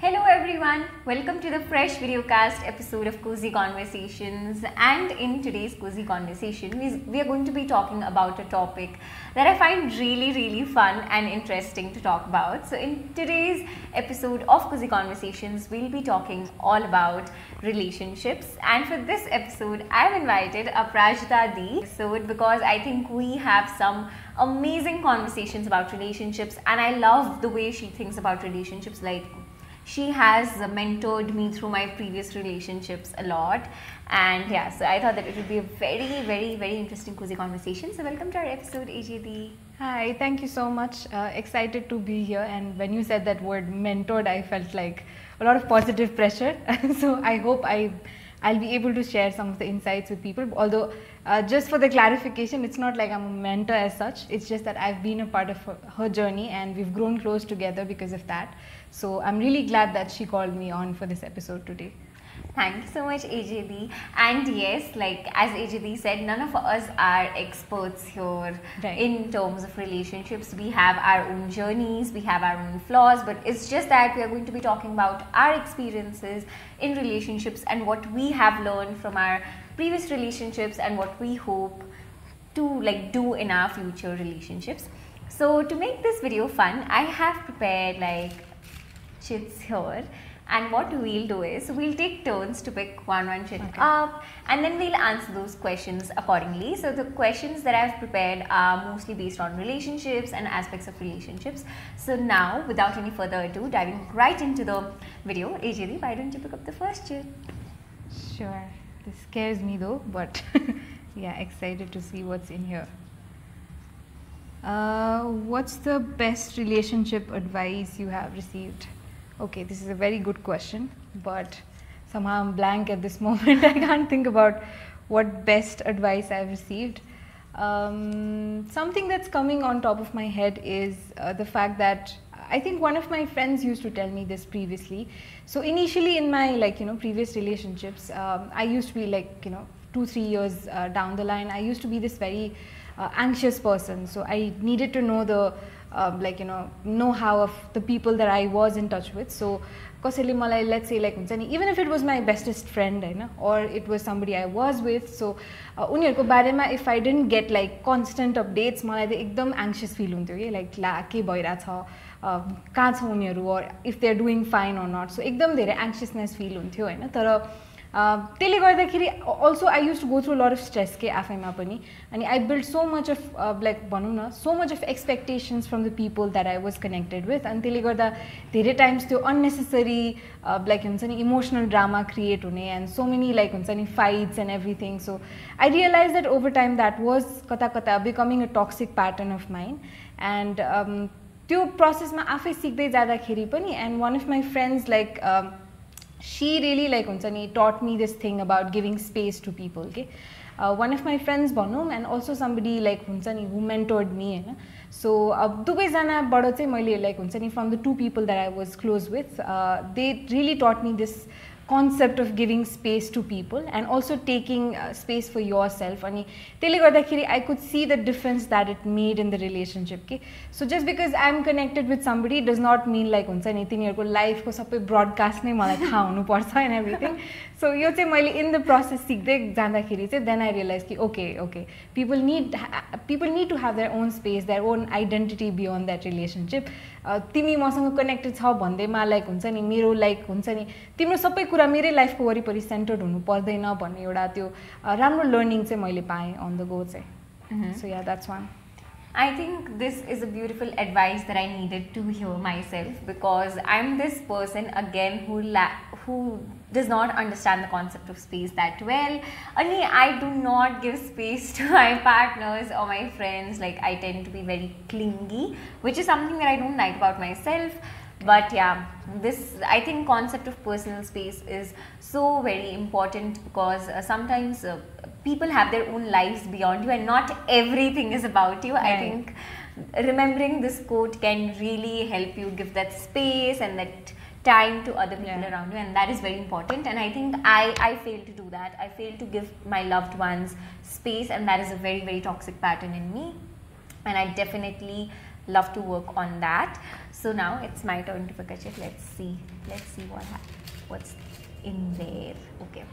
Hello everyone, welcome to the fresh videocast episode of Cozy Conversations, and in today's Cozy Conversation we are going to be talking about a topic that I find really fun and interesting to talk about. So in today's episode of Cozy Conversations we'll be talking all about relationships, and for this episode I've invited Aprajita Di because I think we have some amazing conversations about relationships, and I love the way she thinks about relationships. Like, she has mentored me through my previous relationships a lot, and yeah, so I thought that it would be a very interesting cozy conversation. So welcome to our episode, AJD. Hi, thank you so much. Excited to be here, and when you said that word mentored, I felt like a lot of positive pressure. So I hope I'll be able to share some of the insights with people. Although, just for the clarification, it's not like I'm a mentor as such. It's just that I've been a part of her journey, and we've grown close together because of that. So I'm really glad that she called me on for this episode today. Thank you so much, AJD. And yes, like as AJD said, none of us are experts here in terms of relationships. We have our own journeys, we have our own flaws, but it's just that we are going to be talking about our experiences in relationships and what we have learned from our previous relationships and what we hope to do in our future relationships. So to make this video fun, I have prepared chits here, and what we'll do is we'll take turns to pick one chit up, and then we'll answer those questions accordingly. So the questions that I've prepared are mostly based on relationships and aspects of relationships. So now, without any further ado, diving right into the video, AJD, why don't you pick up the first chit? Sure. This scares me though, but yeah, excited to see what's in here. What's the best relationship advice you have received? Okay, this is a very good question, but somehow I'm blank at this moment. I can't think about what best advice I've received. Something that's coming on top of my head is the fact that I think one of my friends used to tell me this previously. So initially in my previous relationships, I used to be 2-3 years down the line, I used to be this very anxious person. So I needed to know the know-how of the people that I was in touch with. So कसैले मलाई, let's say even if it was my bestest friend or it was somebody I was with, so उनीहरुको बारेमा if I didn't get constant updates, मलाई त एकदम anxious feel हुन्थ्यो के ला के भइरा छ, कहाँ छ उनीहरु, or if they're doing fine or not. So एकदम धेरै anxiousness feel हुन्थ्यो हैन. तर त्यसले गर्दाखेरि also I used to go through a lot of stress के आफैमा पनि, अनि I built so much of भनौं न so much of expectations from the people that I was connected with, अनि त्यसले गर्दा धेरै times त्यो unnecessary हुन्छ नि emotional drama create हुने, and so many हुन्छ नि fights and everything. So I realized that over time that was कता कता becoming a toxic pattern of mine, and त्यो process मा आफै सिक्दै जाँदाखेरि पनि, and one of my friends she really हुन्छ नि taught me this thing about giving space to people. Okay, one of my friends भनौं, and also somebody हुन्छ नि who mentored me Hahn. So दुवैजनाबाट चाहिँ मैले हुन्छ नि from the two people that I was close with, they really taught me this concept of giving space to people and also taking space for yourself. अनि त्यसले गर्दाखेरि I could see the difference that it made in the relationship. Okay, so just because I'm connected with somebody does not mean हुन्छ नि तिनीहरुको life को सबै broadcast नै मलाई थाहा हुनु पर्छ and everything. So यो चाहिँ मैले in the process सिक्दै जाँदाखेरि चाहिँ then I realized कि okay, people need to have their own space, their own identity beyond that relationship. तिमी मसँग कनेक्टेड छ भन्दैमा हुन्छ नि मेरो हुन्छ नि तिम्रो सबै कुरा मेरै लाइफको वरिपरि सेन्टर्ड हुनु पर्दैन भन्ने एउटा त्यो राम्रो लर्निङ चाहिँ मैले पाएँ on the go चाहिँ. So yeah, that's one. I think this is a beautiful advice that I needed to hear myself, because I'm this person again who does not understand the concept of space that well. Only I do not give space to my partners or my friends. I tend to be very clingy, which is something that I don't like about myself. But yeah, this, I think, concept of personal space is so very important, because sometimes people have their own lives beyond you and not everything is about you. Right. I think remembering this quote can really help you give that space and that time to other people around you, and that is very important. And I think I fail to do that. I fail to give my loved ones space, and that is a very, very toxic pattern in me, and I definitely love to work on that. So now it's my turn to pick a chip. Let's see what's in there. Okay,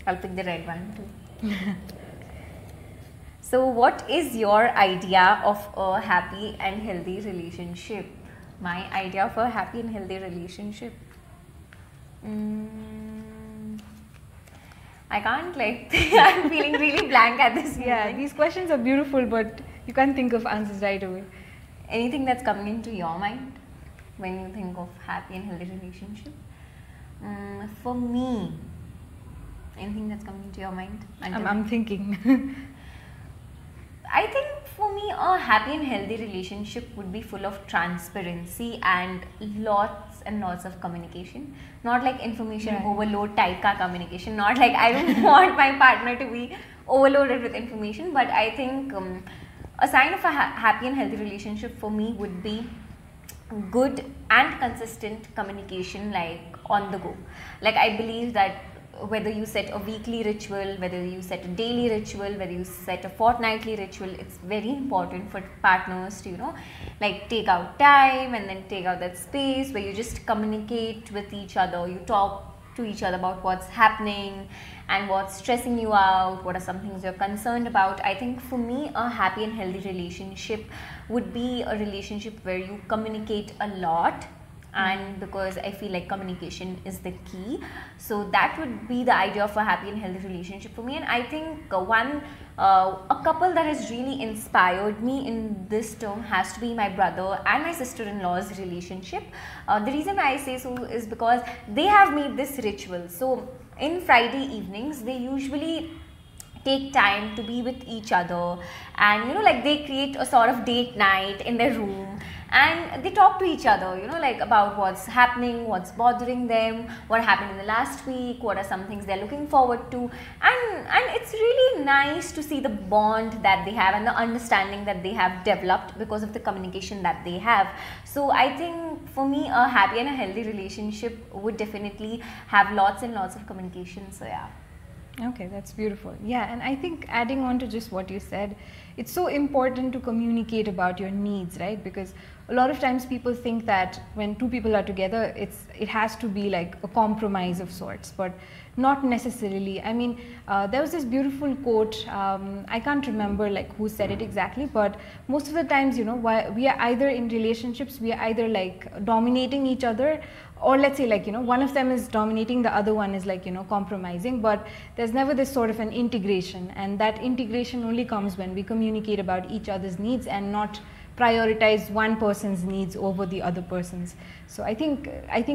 I'll pick the red one too. So what is your idea of a happy and healthy relationship? My idea of a happy and healthy relationship. I can't I'm feeling really blank at this moment. Yeah, these questions are beautiful, but you can't think of answers right away. Anything that's coming into your mind when you think of happy and healthy relationship? For me, anything that's coming into your mind? I'm thinking. I think for me, a happy and healthy relationship would be full of transparency and lots of communication. Not like information overload type ka communication. Not like I don't want my partner to be overloaded with information. But I think a sign of a happy and healthy relationship for me would be good and consistent communication, like on the go. Like I believe that whether you set a weekly ritual, whether you set a daily ritual, whether you set a fortnightly ritual, it's very important for partners to, like take out time and then take out that space where you just communicate with each other, you talk to each other about what's happening and what's stressing you out, what are some things you're concerned about. I think for me, a happy and healthy relationship would be a relationship where you communicate a lot, and because I feel like communication is the key. So that would be the idea of a happy and healthy relationship for me. And I think a couple that has really inspired me in this term has to be my brother and my sister-in-law's relationship. The reason why I say so is because they have made this ritual. So in Friday evenings, they usually take time to be with each other, and like they create a sort of date night in their room, and they talk to each other, like about what's happening, what's bothering them, what happened in the last week, what are some things they're looking forward to, and it's really nice to see the bond that they have and the understanding that they have developed because of the communication that they have. So I think for me, a happy and a healthy relationship would definitely have lots and lots of communication. So yeah. Okay, that's beautiful. Yeah, and I think adding on to just what you said, it's so important to communicate about your needs, right? Because a lot of times people think that when two people are together, it has to be like a compromise of sorts, but not necessarily. I mean, there was this beautiful quote, I can't remember like who said it exactly, but most of the times, we are either in relationships, we are either like dominating each other, or let's say like, one of them is dominating, the other one is like, compromising, but there's never this sort of an integration, and that integration only comes when we communicate about each other's needs and not prioritize one person's needs over the other person's. So I think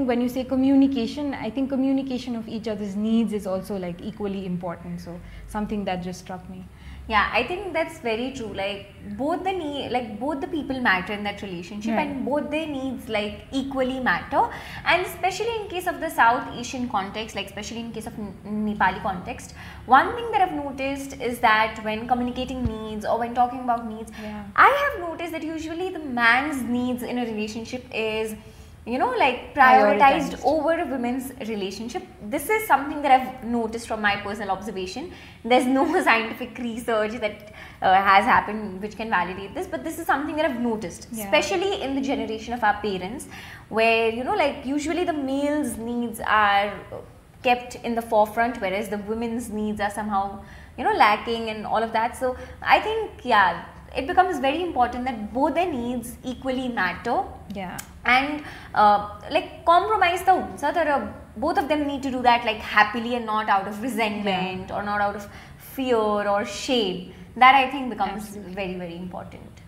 when you say communication, I think communication of each other's needs is also like equally important. So something that just struck me. Yeah, I think that's very true. Like both the people matter in that relationship, right, and both their needs like equally matter. And especially in case of the South Asian context, like especially in case of Nepali context, one thing that I've noticed is that when communicating needs or when talking about needs, I have noticed that usually the man's needs in a relationship is like prioritized over a women's relationship. This is something that I've noticed from my personal observation. There's no scientific research that has happened which can validate this, but this is something that I've noticed, especially in the generation of our parents, where like usually the male's needs are kept in the forefront, whereas the women's needs are somehow lacking and all of that. So I think it becomes very important that both their needs equally matter. Yeah. And like compromise the unsar, both of them need to do that like happily and not out of resentment or not out of fear or shame. That I think becomes very, very important.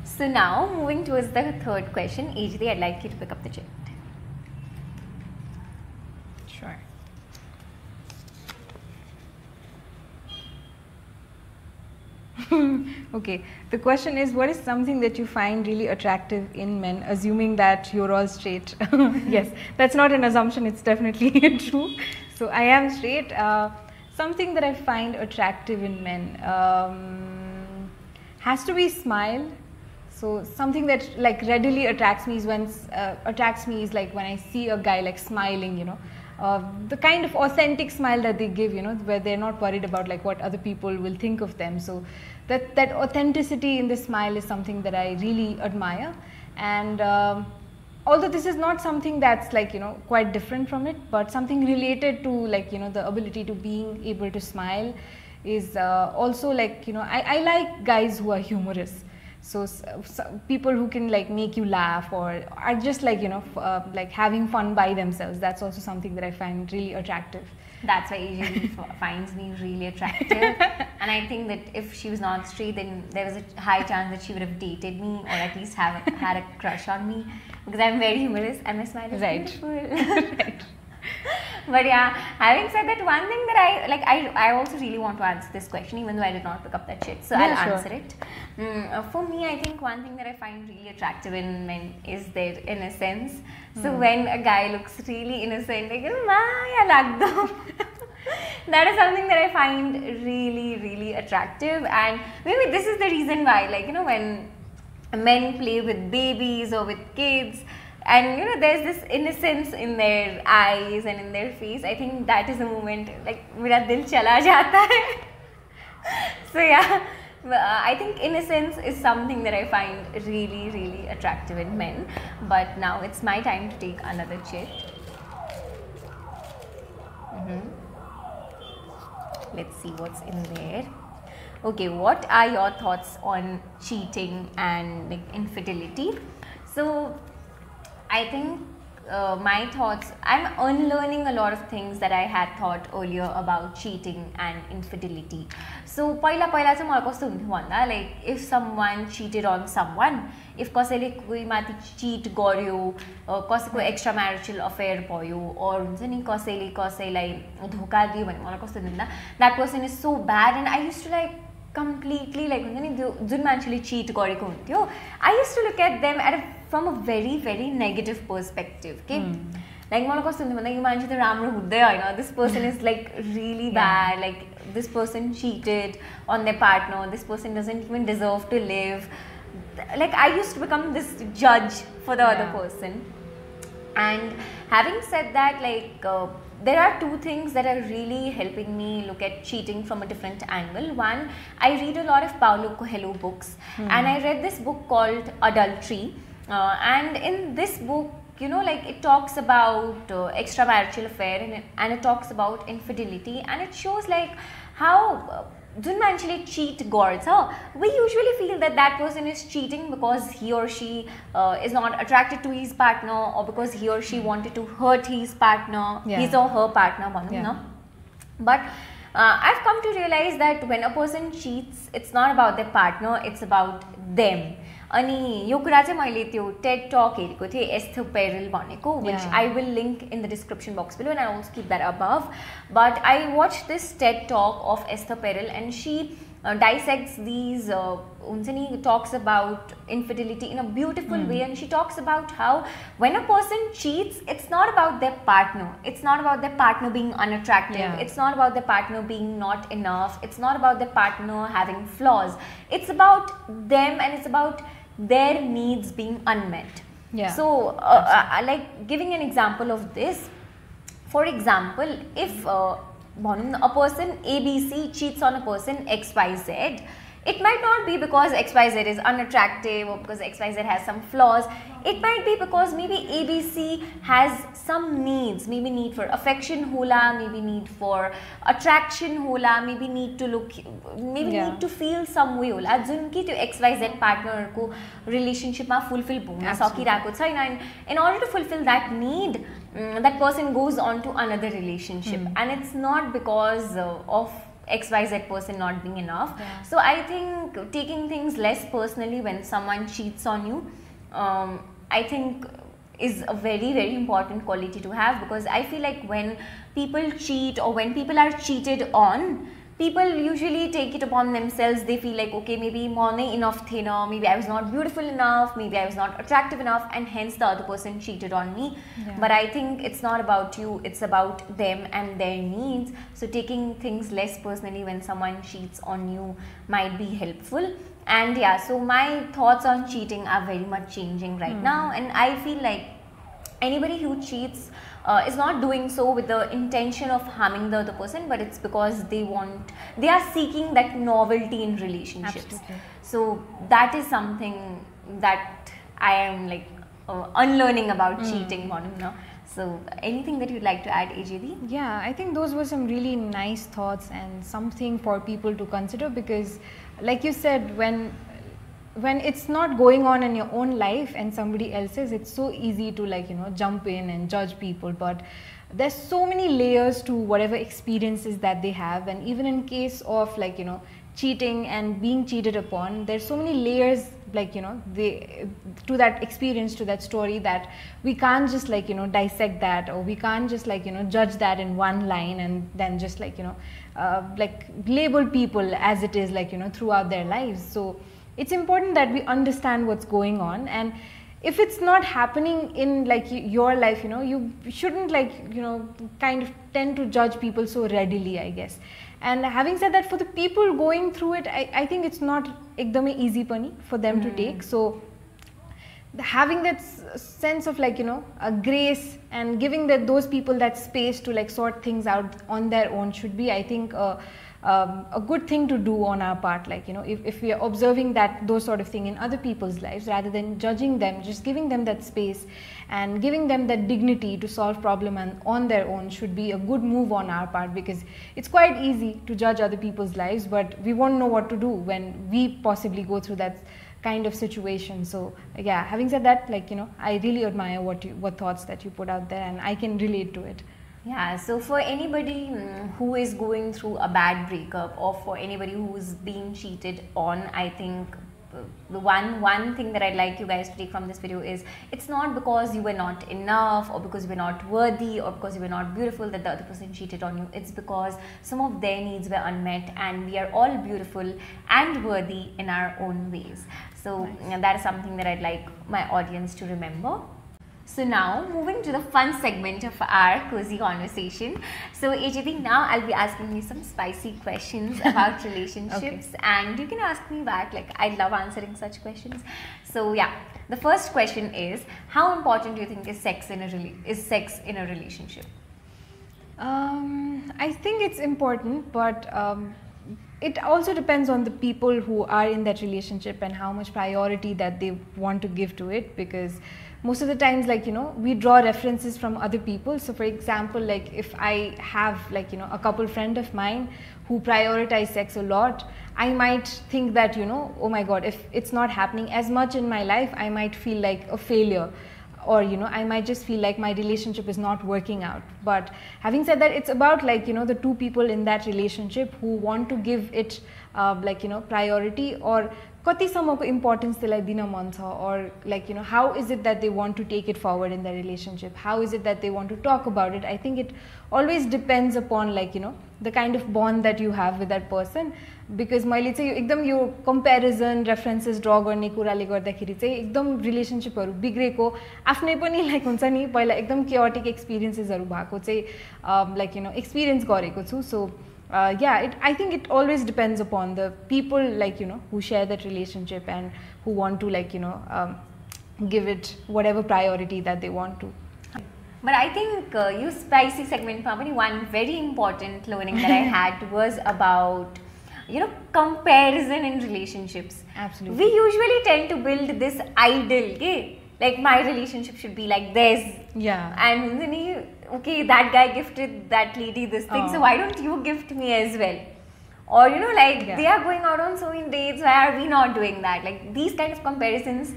So now moving towards the third question, Ajdi, I'd like you to pick up the chit. Sure. Okay, the question is, what is something that you find really attractive in men, assuming that you're all straight? Yes, that's not an assumption, it's definitely true. So I am straight. Something that I find attractive in men has to be smile. So something that like readily attracts me is when I see a guy like smiling, you know, the kind of authentic smile that they give, you know, where they're not worried about like what other people will think of them. So that authenticity in the smile is something that I really admire. And although this is not something that's like, you know, quite different from it, but something related to like, you know, the ability to being able to smile is also like, you know, I like guys who are humorous. So people who can like make you laugh or are just like, you know, like having fun by themselves. That's also something that I find really attractive. That's why AJ finds me really attractive. And I think that if she was not straight, then there was a high chance that she would have dated me or at least had a crush on me, because I'm very humorous and my smile is beautiful. Right. But yeah, having said that, one thing that I also really want to answer this question, even though I did not pick up that shit, so yeah, I'll answer it. For me, I think one thing that I find really attractive in men is their innocence. So when a guy looks really innocent, like, Maya lagdo. That is something that I find really, really attractive. And maybe this is the reason why, like, you know, when men play with babies or with kids, and you know, there's this innocence in their eyes and in their face, I think that is a moment like mera dil chala jata hai. So yeah, I think innocence is something that I find really, really attractive in men. But now it's my time to take another chit. Let's see what's in there. Okay, what are your thoughts on cheating and like infidelity? So I think my thoughts, I'm unlearning a lot of things that I had thought earlier about cheating and infidelity. So paila चाहिँ मलाई कस्तो हुन्थ्यो भन्दा, like if someone cheated on someone, if कसैले कोही माथि cheat गर्यो, कसैको extramarital affair भयो, or हुन्छ नि कसैले कसैलाई धोका दियो भने मलाई कस्तो हुन्थ्यो, that person is so bad. And I used to like completely like हुन्छ नि जुन मान्छेले cheat गरेको हुन्थ्यो, I used to look at them from a very, very negative perspective. Okay? Like मलाई कस्तो हुन्थ्यो भन्दा यो मान्छे त राम्रो हुँदै हैन, this person is like really bad, like this person cheated on their partner, this person doesn't even deserve to live. Like I used to become this judge for the other person. And having said that, like there are two things that are really helping me look at cheating from a different angle. One, I read a lot of Paulo Coelho books, and I read this book called Adultery, and in this book, you know, like it talks about extramarital affair and it talks about infidelity, and it shows like how जुन मान्छेले cheat गर्छ, we usually feel that that person is cheating because he or she is not attracted to his partner, or because he or she wanted to hurt his partner, his or her partner, but I've come to realize that when a person cheats, it's not about their partner, it's about them. अनि यो कुरा चाहिँ मैले त्यो TED Talk हेरेको थिएँ, Esther Perel भनेको, which I will link in the description box below, and I will also keep that above. But I watched this TED Talk of Esther Perel, and she dissects these talks about infidelity in a beautiful way, and she talks about how when a person cheats, it's not about their partner, it's not about their partner being unattractive, it's not about their partner being not enough, it's not about their partner having flaws, it's about them and it's about their needs being unmet. So like giving an example of this, for example, if a person ABC cheats on a person XYZ, it might not be because XYZ is unattractive or because XYZ has some flaws. It might be because maybe ABC has some needs, maybe need for affection hola, maybe need for attraction hola, maybe need to look, maybe need to feel some way hola, जुन कि त्यो XYZ partner को relationship मा fulfill हुन सकिरहेको छैन, and in order to fulfill that need, that person goes on to another relationship, and it's not because of XYZ person not being enough. So I think taking things less personally when someone cheats on you, I think is a very, very important quality to have, because I feel like when people cheat or when people are cheated on, people usually take it upon themselves. They feel like, okay, maybe more enough thinner, maybe I was not beautiful enough, maybe I was not attractive enough, and hence the other person cheated on me. But I think it's not about you, it's about them and their needs. So taking things less personally when someone cheats on you might be helpful. And yeah, so my thoughts on cheating are very much changing right now, and I feel like anybody who cheats is not doing so with the intention of harming the other person, but it's because they are seeking that novelty in relationships. Absolutely. So that is something that I am like unlearning about cheating, Monimna. So anything that you'd like to add, AJD? Yeah, I think those were some really nice thoughts and something for people to consider, because like you said, when it's not going on in your own life and somebody else's, it's so easy to like, you know, jump in and judge people. But there's so many layers to whatever experiences that they have, and even in case of like, you know, cheating and being cheated upon, there's so many layers, like, you know, to that experience, to that story, that we can't just like, you know, dissect that, or we can't just like, you know, judge that in one line and then just like, you know, like label people as it is, like, you know, throughout their lives. So it's important that we understand what's going on, and if it's not happening in like your life, you know, you shouldn't like, you know, kind of tend to judge people so readily, I guess. And having said that, for the people going through it, I think it's not ekdamai easy pani for them to take. So having that sense of like, you know, a grace and giving those people that space to like sort things out on their own should be, I think, a good thing to do on our part. Like, you know, if we are observing those sort of thing in other people's lives, rather than judging them, just giving them that space and giving them that dignity to solve problem and on their own should be a good move on our part, because it's quite easy to judge other people's lives, but we won't know what to do when we possibly go through that kind of situation. So yeah, having said that, like, you know, I really admire what thoughts that you put out there, and I can relate to it. Yeah, so for anybody who is going through a bad breakup, or for anybody who's being cheated on, I think the one thing that I'd like you guys to take from this video is, it's not because you were not enough, or because you were not worthy, or because you were not beautiful that the other person cheated on you. It's because some of their needs were unmet, and we are all beautiful and worthy in our own ways. So nice. That is something that I'd like my audience to remember. So now, moving to the fun segment of our cozy conversation. So AJD, now I'll be asking you some spicy questions about relationships, okay. And you can ask me back. Like, I love answering such questions. So yeah, the first question is, how important do you think is sex in a relationship? I think it's important, but it also depends on the people who are in that relationship and how much priority that they want to give to it, because most of the times, like, you know, we draw references from other people. So for example, like if I have like, you know, a couple friend of mine who prioritize sex a lot, I might think that, you know, oh my god, if it's not happening as much in my life, I might feel like a failure, or, you know, I might just feel like my relationship is not working out. But having said that, it's about like, you know, the two people in that relationship who want to give it like, you know, priority, or कतिसम्मको importance त्यसलाई दिन मन छ, or like, you know, how is it that they want to take it forward in their relationship, how is it that they want to talk about it. I think it always depends upon like, you know, the kind of bond that you have with that person, because मैले चाहिँ एकदम यो comparison references ड्र गर्ने कुराले गर्दाखेरि चाहिँ एकदम रिलेसनसिपहरू बिग्रेको आफ्नै पनि लाइक हुन्छ नि, पहिला एकदम केओटिक एक्सपिरियन्सेसहरू भएको चाहिँ लाइक, you know, एक्सपिरियन्स गरेको छु. So yeah, I think it always depends upon the people, like, you know, who share that relationship and who want to like, you know, give it whatever priority that they want to. But I think you spicy segment, Pamani, one very important learning that I had was about, you know, comparison in relationships. Absolutely. We usually tend to build this ideal, okay? Like, my relationship should be like this. Yeah. And then okay, that guy gifted that lady this thing, so why don't you gift me as well? Or, you know, like, they are going out on so many dates, why are we not doing that? Like, these kind of comparisons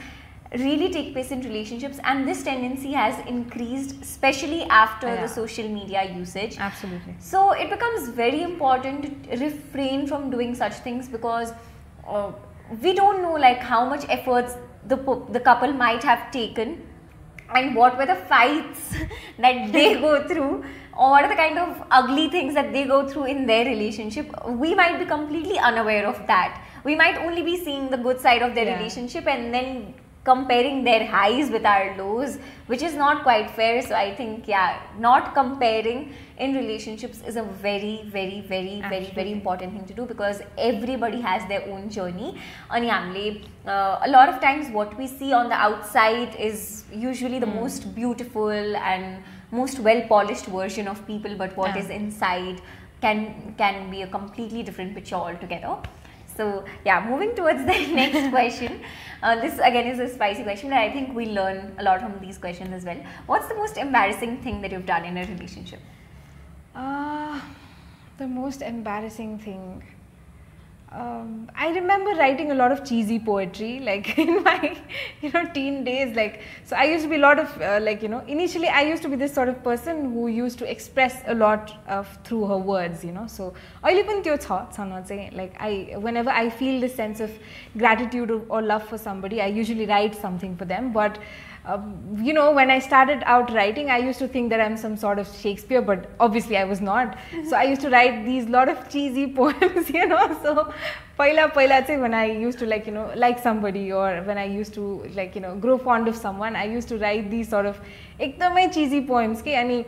really take place in relationships, and this tendency has increased, especially after the social media usage. Absolutely. So it becomes very important to refrain from doing such things, because we don't know like how much efforts the couple might have taken, and what were the fights that they go through, or what are the kind of ugly things that they go through in their relationship. We might be completely unaware of that. We might only be seeing the good side of their relationship, and then comparing their highs with our lows, which is not quite fair. So I think, yeah, not comparing in relationships is a very, very, very, very, very important thing to do, because everybody has their own journey. And a lot of times what we see on the outside is usually the most beautiful and most well polished version of people, but what is inside can be a completely different picture altogether. So yeah, moving towards the next question. This again is a spicy question, but I think we learn a lot from these questions as well. What's the most embarrassing thing that you've done in a relationship? The most embarrassing thing. I remember writing a lot of cheesy poetry, like in my, teen days. Like, so I used to be a lot of, initially I used to be this sort of person who used to express a lot through her words, So, अहिले पनि त्यो छ like whenever I feel this sense of gratitude or love for somebody, I usually write something for them. But when I started out writing, I used to think that I'm some sort of Shakespeare, but obviously I was not. So I used to write these lot of cheesy poems, So paila chahi when I used to like somebody, or when I used to grow fond of someone, I used to write these sort of ekdamai cheesy poems. And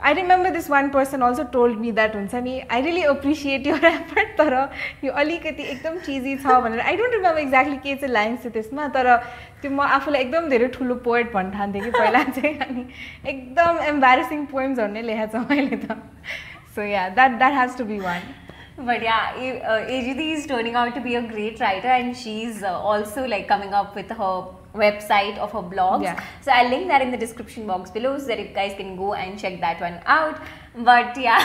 I remember this one person also told me that I really appreciate your effort, tara yo alikati ekdam cheesy cha bhaner. I don't remember exactly ke cha lines cha त्यसमा, तर त्यो म आफूलाई एकदम धेरै ठुलो poet भन्न ठान्थे कि पहिला चाहिँ, अनि एकदम embarrassing poems हरु नै लेखेको छ मैले त. So yeah, that has to be one. But yeah, Ajadi is turning out to be a great writer, and she's also coming up with her website of her blogs. Yeah. So I'll link that in the description box below so that you guys can go and check that one out. But yeah,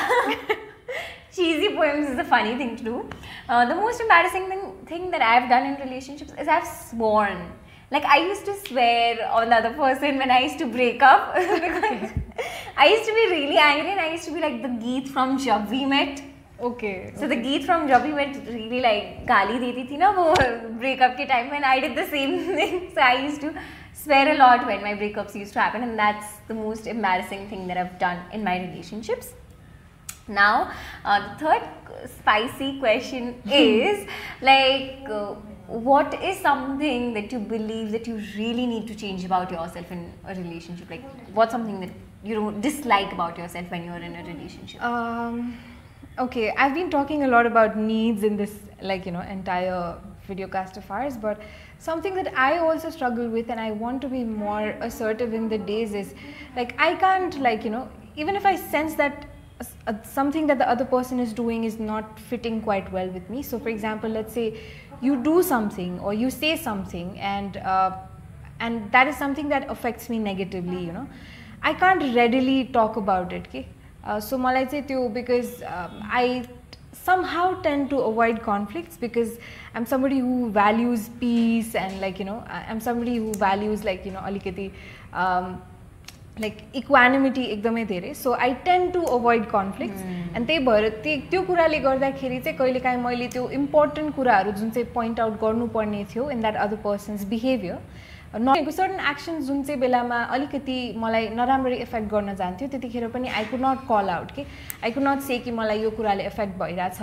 cheesy poems is a funny thing to do. The most embarrassing thing that I've done in relationships is I've sworn. Like, I used to swear on the other person when I used to break up because I used to be really angry, and I used to be like the Geet from Jab We Met. Okay. So the Geet from Jab We Met really गाली देती थी ना वो breakup के time, and I did the same thing. So I used to swear a lot when my breakups used to happen, and that's the most embarrassing thing that I've done in my relationships. Now, the third spicy question is what is something that you believe that you really need to change about yourself in a relationship? Like, what's something that you don't dislike about yourself when you're in a relationship? Okay, I've been talking a lot about needs in this entire videocast of ours, but something that I also struggle with and I want to be more assertive in the days is I can't even if I sense that something that the other person is doing is not fitting quite well with me. So for example, let's say you do something or you say something and that is something that affects me negatively, I can't readily talk about it. Okay? So malai chai tyo, because I somehow tend to avoid conflicts because I'm somebody who values peace and I'm somebody who values alikati equanimity ekdamai धेरै. So I tend to avoid conflicts and त्यही भएर त्यो कुराले गर्दाखेरि चाहिँ कहिलेकाहीँ मैले त्यो इम्पोर्टेन्ट कुराहरू जुन चाहिँ पोइन्ट आउट गर्नुपर्ने थियो in that other person's behavior, certain actions जुन चाहिँ बेलामा अलिकति मलाई नराम्ररी इफेक्ट गर्न जान्थ्यो त्यतिखेर पनि I could not call out के I could not say कि मलाई यो कुराले इफेक्ट भइराछ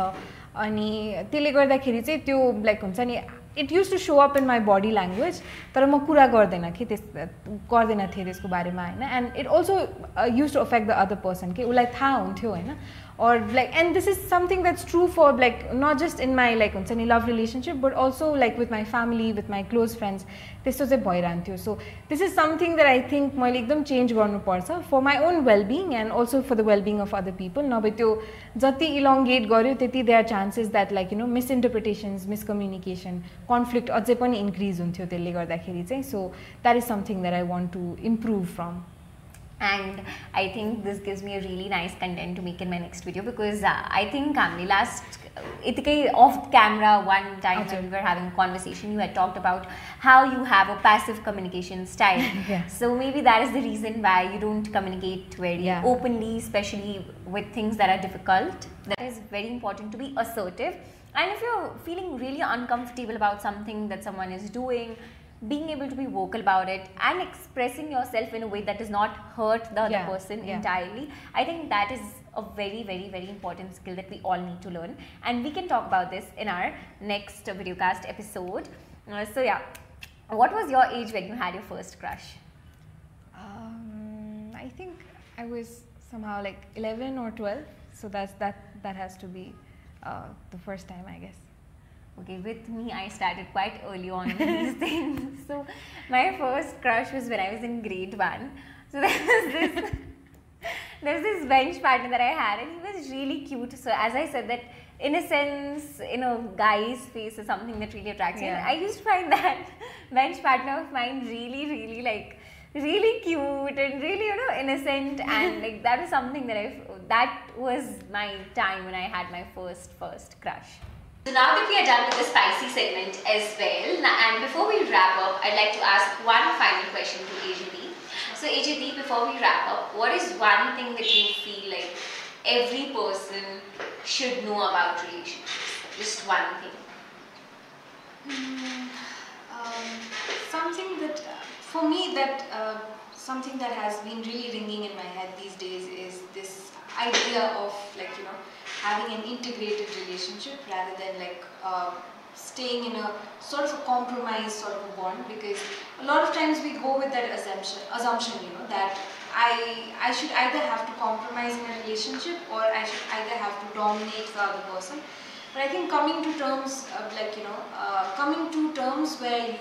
अनि त्यसले गर्दाखेरि चाहिँ त्यो हुन्छ नि it used to show up in my body language तर म कुरा गर्दैन के गर्दैन थिए त्यसको बारेमा हैन, and it also used to affect the other person के उलाई थाहा हुन्थ्यो हैन, or and this is something that's true for not just in my हुन्छ नि love relationship but also with my family, with my close friends त्यस्तो चाहिँ भइरहन्थ्यो. So this is something that I think मैले एकदम चेन्ज गर्नुपर्छ for my own well-being and also for the well-being of other people. नभए त्यो जति elongate गर्यो त्यति there are chances that misinterpretations, miscommunication, conflict अझै पनि increase हुन्थ्यो त्यसले गर्दाखेरि चाहिँ. So that is something that I want to improve from. And I think this gives me a really nice content to make in my next video because I think last off camera one time when we were having a conversation, you had talked about how you have a passive communication style. Yeah. So maybe that is the reason why you don't communicate very openly, especially with things that are difficult. That is very important to be assertive. And if you're feeling really uncomfortable about something that someone is doing, being able to be vocal about it and expressing yourself in a way that does not hurt the other person entirely, I think that is a very, very, very important skill that we all need to learn, and we can talk about this in our next videocast episode. So yeah, What was your age when you had your first crush? I think I was somehow like 11 or 12, so that has to be the first time, I guess. Okay, with me, I started quite early on in these things. So my first crush was when I was in grade 1. So there was this bench partner that I had, and he was really cute. So as I said, that innocence in a guy's face is something that really attracts me. Yeah. I used to find that bench partner of mine really like really cute and really innocent, and like that was something that was my time when I had my first crush. So now that we are done with the spicy segment as well, and before we wrap up, I'd like to ask one final question to AJD. So AJD, before we wrap up, what is one thing that you feel like every person should know about relationships? Just one thing. Something that, for me, something that has been really ringing in my head these days is this idea of having an integrated relationship rather than staying in a sort of a compromise sort of a bond, because a lot of times we go with that assumption that I should either have to compromise in a relationship or I should either have to dominate the other person. But I think coming to terms where you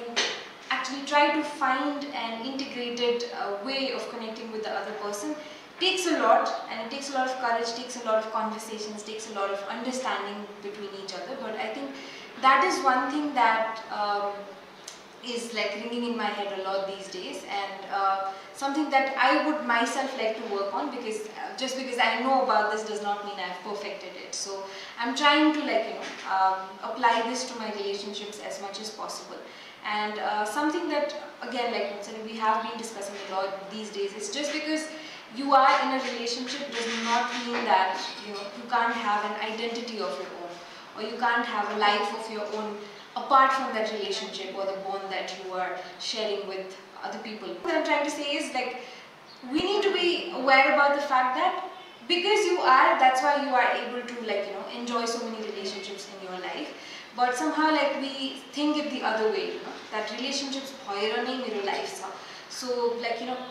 actually try to find an integrated way of connecting with the other person takes a lot, and it takes a lot of courage, takes a lot of conversations, takes a lot of understanding between each other. But I think that is one thing that is ringing in my head a lot these days, and something that I would myself like to work on, because just because I know about this does not mean I've perfected it. So I'm trying to apply this to my relationships as much as possible. And something that, again, we have been discussing a lot these days, is just because you are in a relationship does not mean that you can't have an identity of your own, or you can't have a life of your own apart from that relationship or the bond that you are sharing with other people. What I'm trying to say is we need to be aware about the fact that because you are, that's why you are able to enjoy so many relationships in your life. But somehow we think it the other way, that relationships bhaira nai मेरो life छ. So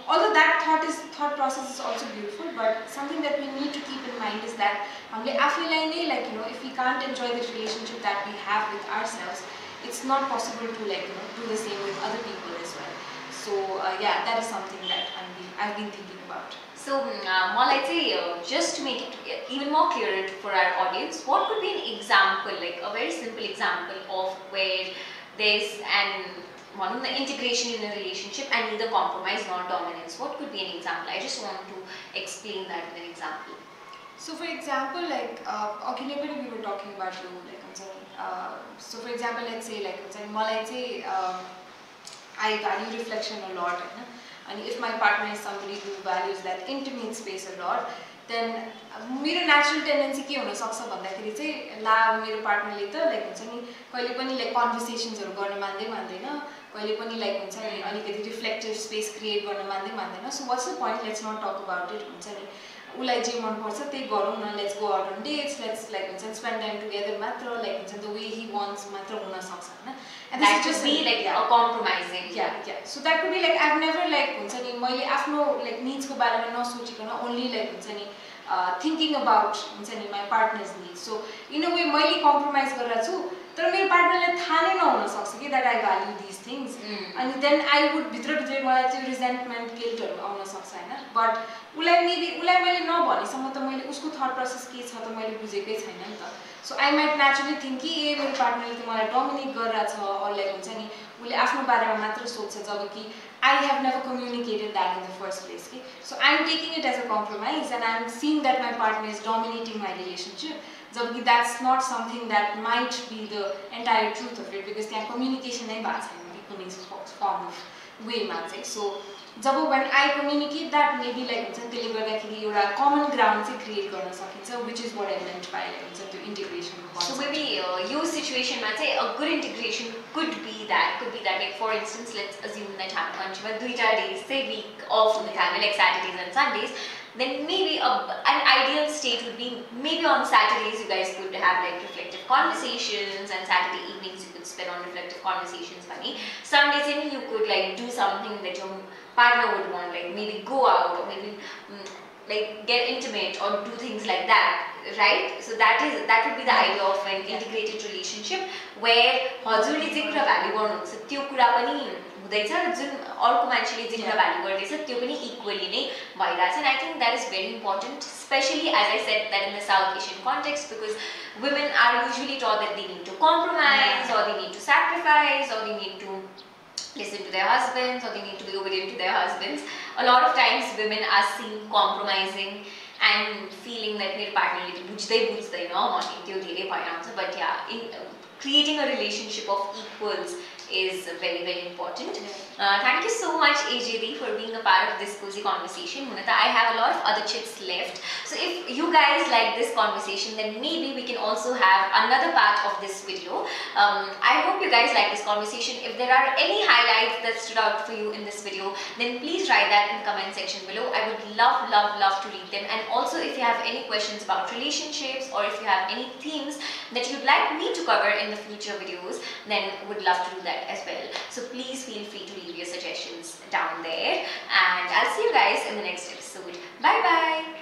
although that thought process is also beautiful, but something that we need to keep in mind is that if we can't enjoy the relationship that we have with ourselves, it's not possible to do the same with other people as well. So yeah, that is something that I've been thinking about. So I'd say just to make it even more clearer for our audience, what could be an example, like a very simple example of where there's one integration in a relationship and neither compromise nor dominance? What could be an example? I just want to explain that with an example. So for example, we were talking about so for example, let's say I value reflection a lot, and if my partner is somebody who values that intimate space a lot, then मेरो natural tendency के हुन सक्छ भन्दाखेरि चाहिँ ला मेरो पार्टनरले त हुन्छ नि कहिले पनि कन्भर्सेसन्सहरु गर्न मान्दैन, कहिले पनि हुन्छ नि अलिकति रिफ्लेक्टिभ स्पेस क्रिएट गर्न मान्दैन. So what's the point, let's not talk about it. हुन्छ नि उलाई जे मन पर्छ त्यही गरौँ न, let's go out on dates, let's हुन्छ नि स्पेन्ड टाइम टुगेदर मात्र, हुन्छ द वे ही वान्ट्स मात्र हुन सक्छ हैन. And that could be a compromising. Yeah. So that could be I've never हुन्छ नि मैले आफ्नो needs को बारेमा नसोचिकन only हुन्छ नि thinking about हुन्छ नि my partner's needs. So in a way मैले compromise गरेर छु, तर मेरो पार्टनरले थाहा नै नहुन सक्छ कि that I value these things. अनि then I would भित्रभित्रै मलाई त्यो resentment, guiltहरु आउन सक्छ हैन. But उलाई मैले नभनेसम्म त मैले उसको thought process के छ त मैले बुझेकै छैन नि त. So I might naturally think कि मेरो पार्टनरले त मलाई डोमिनेट गरिरहेछ, or हुन्छ नि उले आफ्नो बारेमा मात्र सोच्छ, जबकि I have never communicated that in the first place. Okay? So I'm taking it as a compromise, and I'm seeing that my partner is dominating my relationship. That's not something that might be the entire truth of it, because there communication in any form of way. So when I communicate that, maybe a common ground to create, which is what I meant by the integration. So maybe your situation, a good integration could be that like for instance, let's assume that Panchama 2 days, say week off in the family, like Saturdays and Sundays. Then maybe an ideal state would be maybe on Saturdays you guys could have reflective reflective conversations, and Saturday evenings you could spend on reflective conversations bunny. Sundays in you could like do something that your partner would want, like maybe go out or maybe like get intimate or do things like that, right? So that would be the idea of an integrated relationship where हजुरले जे कुरा value गर्नुहुन्छ त्यो कुरा पनि हुँदैछ, जुन अर्को मान्छेले जे कुरा भ्यालु गर्दैछ त्यो पनि इक्वली नै भइरहेछ. And I think that is very important, especially as I said that in the South Asian context, because women are usually taught that they need to compromise or they need to sacrifice or they need to listen to their husbands or they need to be obedient to their husbands. A lot of times women are seen compromising and feeling that मेरो partnerले त बुझ्दै बुझ्दैन भन्ने त्यो धेरै भइरहन्छ. But yeah, in creating a relationship of equals is very, very important. Thank you so much AJD for being a part of this cozy conversation. Munata, I have a lot of other chits left. So if you guys like this conversation, then maybe we can also have another part of this video. I hope you guys like this conversation. If there are any highlights that stood out for you in this video, then please write that in the comment section below. I would love to read them. And also if you have any questions about relationships or if you have any themes that you'd like me to cover in the future videos, then would love to do that as well. So please feel free to leave your suggestions down there, and I'll see you guys in the next episode. Bye bye.